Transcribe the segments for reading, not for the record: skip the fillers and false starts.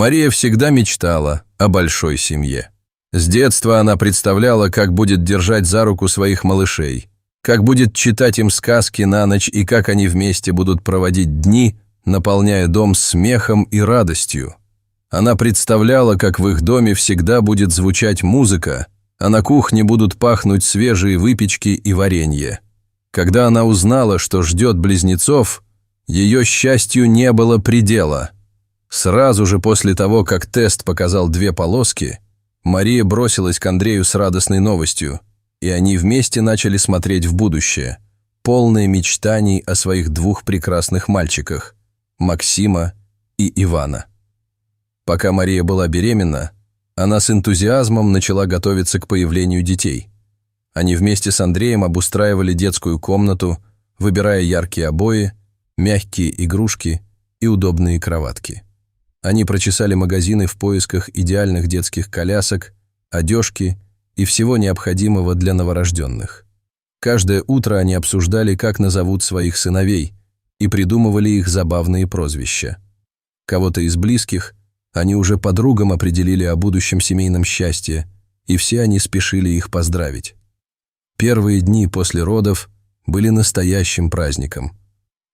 Мария всегда мечтала о большой семье. С детства она представляла, как будет держать за руку своих малышей, как будет читать им сказки на ночь и как они вместе будут проводить дни, наполняя дом смехом и радостью. Она представляла, как в их доме всегда будет звучать музыка, а на кухне будут пахнуть свежие выпечки и варенье. Когда она узнала, что ждет близнецов, ее счастью не было предела. Сразу же после того, как тест показал 2 полоски, Мария бросилась к Андрею с радостной новостью, и они вместе начали смотреть в будущее, полные мечтаний о своих 2 прекрасных мальчиках – Максима и Ивана. Пока Мария была беременна, она с энтузиазмом начала готовиться к появлению детей. Они вместе с Андреем обустраивали детскую комнату, выбирая яркие обои, мягкие игрушки и удобные кроватки. Они прочесали магазины в поисках идеальных детских колясок, одежки и всего необходимого для новорожденных. Каждое утро они обсуждали, как назовут своих сыновей, и придумывали их забавные прозвища. Кого-то из близких они уже подругам определили о будущем семейном счастье, и все они спешили их поздравить. Первые дни после родов были настоящим праздником.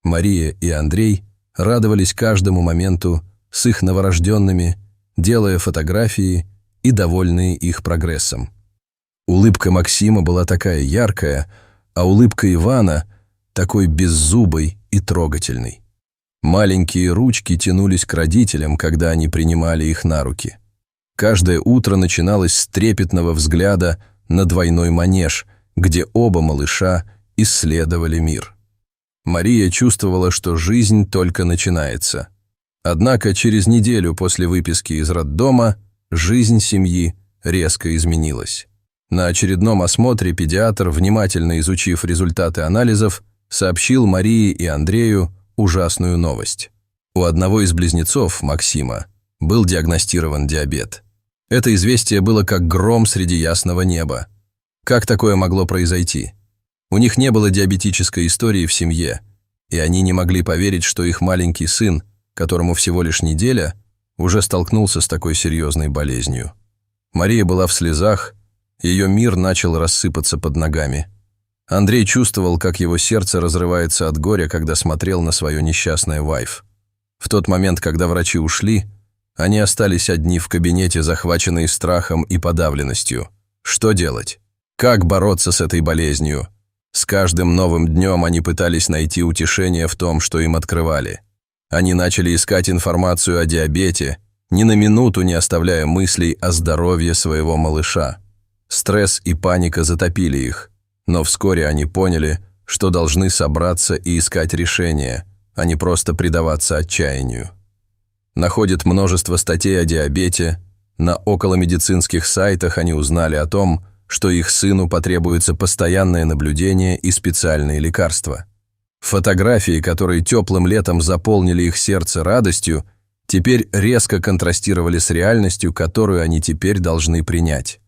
Мария и Андрей радовались каждому моменту с их новорожденными, делая фотографии и довольные их прогрессом. Улыбка Максима была такая яркая, а улыбка Ивана такой беззубой и трогательной. Маленькие ручки тянулись к родителям, когда они принимали их на руки. Каждое утро начиналось с трепетного взгляда на двойной манеж, где оба малыша исследовали мир. Мария чувствовала, что жизнь только начинается. Однако через неделю после выписки из роддома жизнь семьи резко изменилась. На очередном осмотре педиатр, внимательно изучив результаты анализов, сообщил Марии и Андрею ужасную новость. У одного из близнецов, Максима, был диагностирован диабет. Это известие было как гром среди ясного неба. Как такое могло произойти? У них не было диабетической истории в семье, и они не могли поверить, что их маленький сын, которому всего лишь неделя, уже столкнулся с такой серьезной болезнью. Мария была в слезах, ее мир начал рассыпаться под ногами. Андрей чувствовал, как его сердце разрывается от горя, когда смотрел на свое несчастное вайф. В тот момент, когда врачи ушли, они остались одни в кабинете, захваченные страхом и подавленностью. Что делать? Как бороться с этой болезнью? С каждым новым днем они пытались найти утешение в том, что им открывали. Они начали искать информацию о диабете, ни на минуту не оставляя мыслей о здоровье своего малыша. Стресс и паника затопили их, но вскоре они поняли, что должны собраться и искать решения, а не просто предаваться отчаянию. Находят множество статей о диабете, на околомедицинских сайтах они узнали о том, что их сыну потребуется постоянное наблюдение и специальные лекарства. Фотографии, которые теплым летом заполнили их сердце радостью, теперь резко контрастировали с реальностью, которую они теперь должны принять.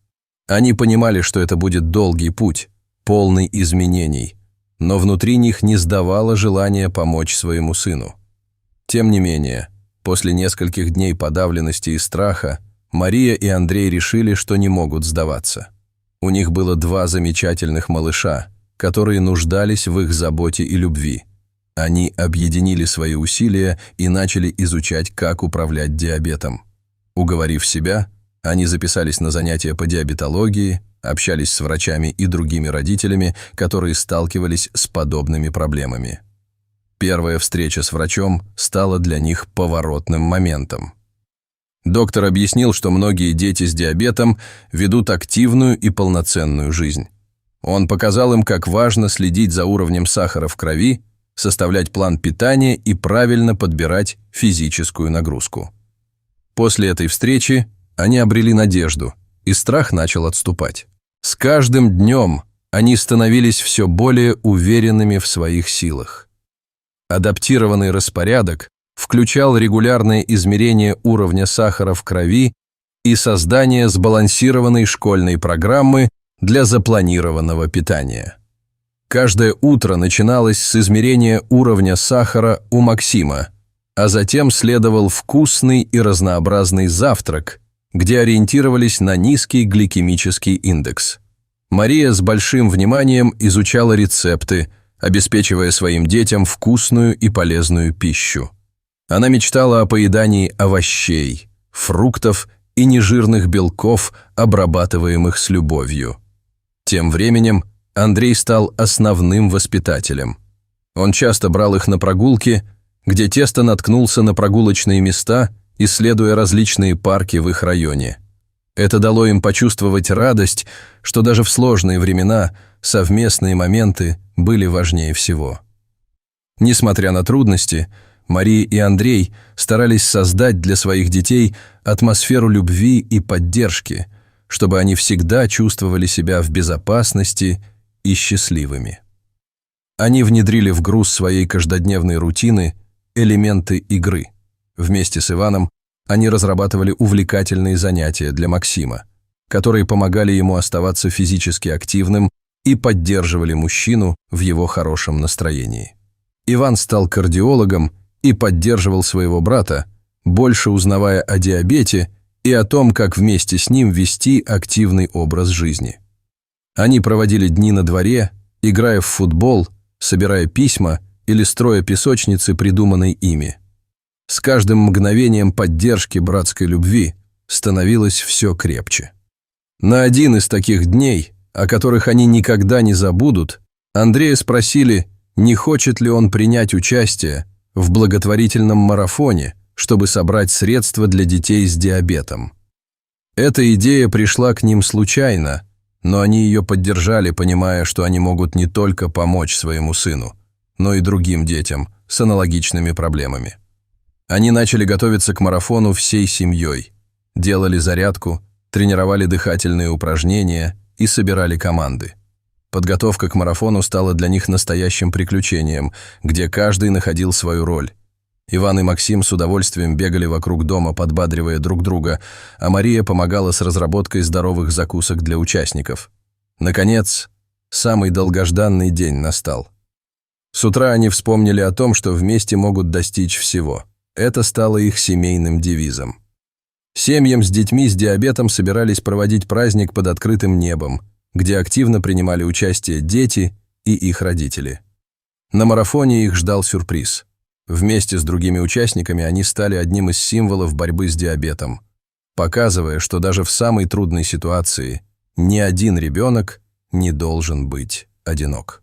Они понимали, что это будет долгий путь, полный изменений, но внутри них не сдавало желание помочь своему сыну. Тем не менее, после нескольких дней подавленности и страха, Мария и Андрей решили, что не могут сдаваться. У них было 2 замечательных малыша, которые нуждались в их заботе и любви. Они объединили свои усилия и начали изучать, как управлять диабетом. Уговорив себя, они записались на занятия по диабетологии, общались с врачами и другими родителями, которые сталкивались с подобными проблемами. Первая встреча с врачом стала для них поворотным моментом. Доктор объяснил, что многие дети с диабетом ведут активную и полноценную жизнь. Он показал им, как важно следить за уровнем сахара в крови, составлять план питания и правильно подбирать физическую нагрузку. После этой встречи они обрели надежду, и страх начал отступать. С каждым днем они становились все более уверенными в своих силах. Адаптированный распорядок включал регулярное измерение уровня сахара в крови и создание сбалансированной школьной программы для запланированного питания. Каждое утро начиналось с измерения уровня сахара у Максима, А затем следовал вкусный и разнообразный завтрак, где ориентировались на низкий гликемический индекс. Мария с большим вниманием изучала рецепты, обеспечивая своим детям вкусную и полезную пищу. Она мечтала о поедании овощей, фруктов и нежирных белков, обрабатываемых с любовью. Тем временем Андрей стал основным воспитателем. Он часто брал их на прогулки, где Тесто наткнулся на прогулочные места, исследуя различные парки в их районе. Это дало им почувствовать радость, что даже в сложные времена совместные моменты были важнее всего. Несмотря на трудности, Мария и Андрей старались создать для своих детей атмосферу любви и поддержки, чтобы они всегда чувствовали себя в безопасности и счастливыми. Они внедрили в груз своей каждодневной рутины элементы игры. Вместе с Иваном они разрабатывали увлекательные занятия для Максима, которые помогали ему оставаться физически активным и поддерживали мужчину в его хорошем настроении. Иван стал кардиологом и поддерживал своего брата, больше узнавая о диабете и о том, как вместе с ним вести активный образ жизни. Они проводили дни на дворе, играя в футбол, собирая письма или строя песочницы, придуманной ими. С каждым мгновением поддержки братской любви становилось все крепче. На один из таких дней, о которых они никогда не забудут, Андрея спросили, не хочет ли он принять участие в благотворительном марафоне, чтобы собрать средства для детей с диабетом. Эта идея пришла к ним случайно, но они ее поддержали, понимая, что они могут не только помочь своему сыну, но и другим детям с аналогичными проблемами. Они начали готовиться к марафону всей семьей, делали зарядку, тренировали дыхательные упражнения и собирали команды. Подготовка к марафону стала для них настоящим приключением, где каждый находил свою роль. Иван и Максим с удовольствием бегали вокруг дома, подбадривая друг друга, а Мария помогала с разработкой здоровых закусок для участников. Наконец, самый долгожданный день настал. С утра они вспомнили о том, что вместе могут достичь всего. Это стало их семейным девизом. Семьям с детьми с диабетом собирались проводить праздник под открытым небом, где активно принимали участие дети и их родители. На марафоне их ждал сюрприз. Вместе с другими участниками они стали одним из символов борьбы с диабетом, показывая, что даже в самой трудной ситуации ни один ребенок не должен быть одинок.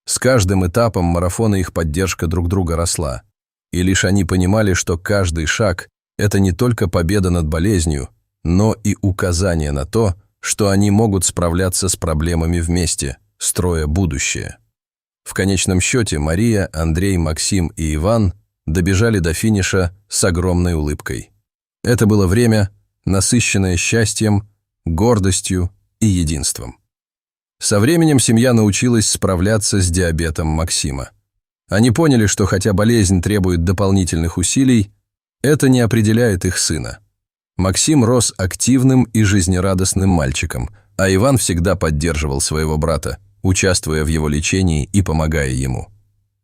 С каждым этапом марафона их поддержка друг друга росла, и лишь они понимали, что каждый шаг – это не только победа над болезнью, но и указание на то, что они могут справляться с проблемами вместе, строя будущее. В конечном счете Мария, Андрей, Максим и Иван добежали до финиша с огромной улыбкой. Это было время, насыщенное счастьем, гордостью и единством. Со временем семья научилась справляться с диабетом Максима. Они поняли, что хотя болезнь требует дополнительных усилий, это не определяет их сына. Максим рос активным и жизнерадостным мальчиком, а Иван всегда поддерживал своего брата, участвуя в его лечении и помогая ему.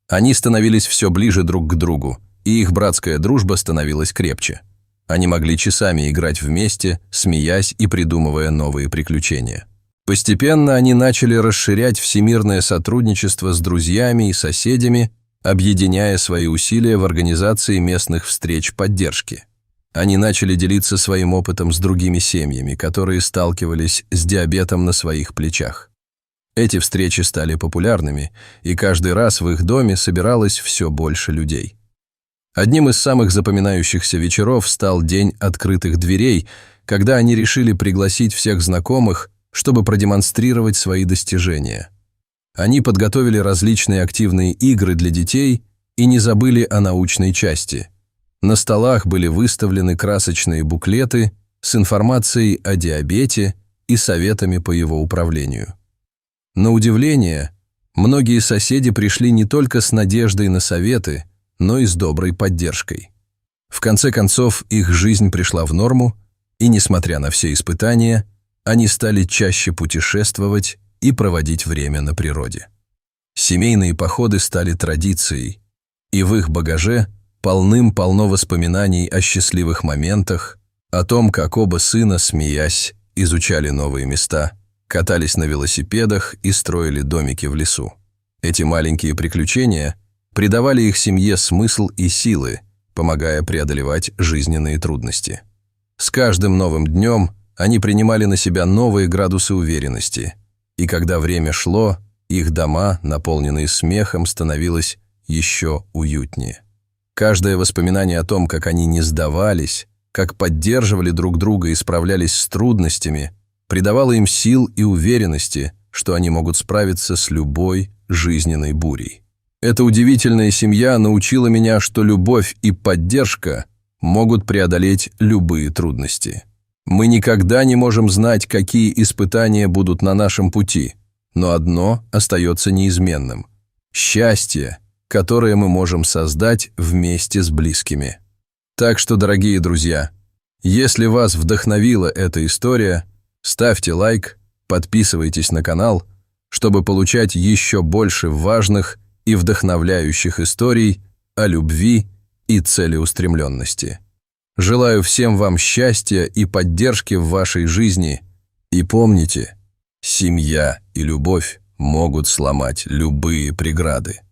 Они становились все ближе друг к другу, и их братская дружба становилась крепче. Они могли часами играть вместе, смеясь и придумывая новые приключения. Постепенно они начали расширять всемирное сотрудничество с друзьями и соседями, объединяя свои усилия в организации местных встреч поддержки. Они начали делиться своим опытом с другими семьями, которые сталкивались с диабетом на своих плечах. Эти встречи стали популярными, и каждый раз в их доме собиралось все больше людей. Одним из самых запоминающихся вечеров стал День открытых дверей, когда они решили пригласить всех знакомых, чтобы продемонстрировать свои достижения. Они подготовили различные активные игры для детей и не забыли о научной части. На столах были выставлены красочные буклеты с информацией о диабете и советами по его управлению. На удивление, многие соседи пришли не только с надеждой на советы, но и с доброй поддержкой. В конце концов, их жизнь пришла в норму, и, несмотря на все испытания, они стали чаще путешествовать и проводить время на природе. Семейные походы стали традицией, и в их багаже полным-полно воспоминаний о счастливых моментах, о том, как оба сына, смеясь, изучали новые места, катались на велосипедах и строили домики в лесу. Эти маленькие приключения придавали их семье смысл и силы, помогая преодолевать жизненные трудности. С каждым новым днем они принимали на себя новые градусы уверенности, и когда время шло, их дома, наполненные смехом, становилось еще уютнее. Каждое воспоминание о том, как они не сдавались, как поддерживали друг друга и справлялись с трудностями, придавало им сил и уверенности, что они могут справиться с любой жизненной бурей. Эта удивительная семья научила меня, что любовь и поддержка могут преодолеть любые трудности. Мы никогда не можем знать, какие испытания будут на нашем пути, но одно остается неизменным – счастье, которое мы можем создать вместе с близкими. Так что, дорогие друзья, если вас вдохновила эта история, ставьте лайк, подписывайтесь на канал, чтобы получать еще больше важных и вдохновляющих историй о любви и целеустремленности. Желаю всем вам счастья и поддержки в вашей жизни, и помните, семья и любовь могут сломать любые преграды.